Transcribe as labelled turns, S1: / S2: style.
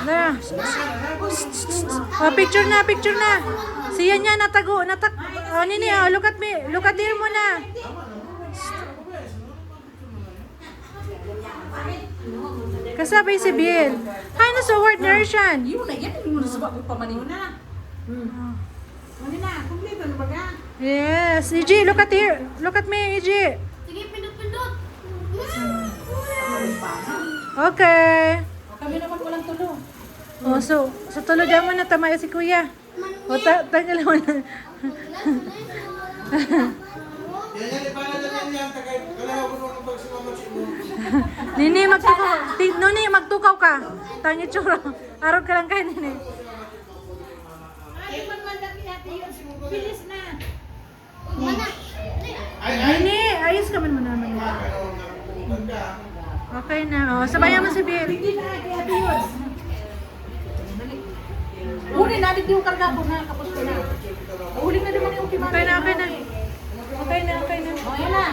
S1: Na. Oh, picture na, picture na. Siya niya natago, oh, nini, oh, look at me. Look at here muna. Kasabay si Bill. Hay na sa word Nersian.
S2: Yun na, yan yung muna sa bako pamanin na. Ano na, kumpleto na ba ka?
S1: Yes, EJ, look at here. Look at me, EJ.
S3: Sige, pindot-pindot.
S1: Okay.
S2: Kami naman walang tulo.
S1: Oh, so tulog mo na tamaya si Kuya. O, tanggal mo na. Nini, magtukaw. Nini, magtukaw ka. Tangi churo. Araw ka lang kayo, Nini.
S2: Ay, magmandang natin yun. Bilis na.
S3: Mana?
S1: Nini, ayos ka man mo naman. Okay na. O, sabayan mo si Bill.
S2: Hindi na, kaya yun. Uli na, hindi yung karga ko na, kapos ko na. Uli na naman yung kimata.
S1: Okay na, okay na. Okay na, okay na.
S2: O, yan na.